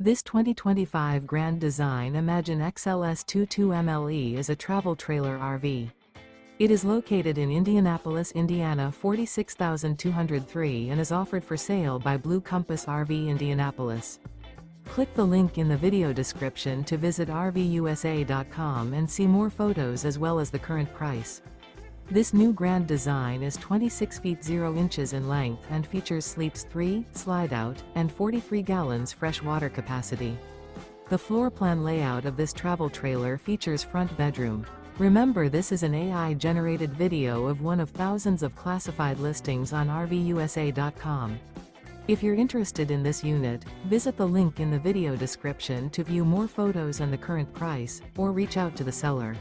This 2025 Grand Design Imagine XLS 22MLE is a travel trailer RV. It is located in Indianapolis, Indiana 46203 and is offered for sale by Blue Compass RV Indianapolis. Click the link in the video description to visit RVUSA.com and see more photos as well as the current price. This new Grand Design is 26 feet 0 inches in length and features sleeps 3, Slideout, and 43 gallons fresh water capacity. The floor plan layout of this travel trailer features front bedroom. Remember, this is an AI-generated video of one of thousands of classified listings on RVUSA.com. If you're interested in this unit, visit the link in the video description to view more photos and the current price, or reach out to the seller.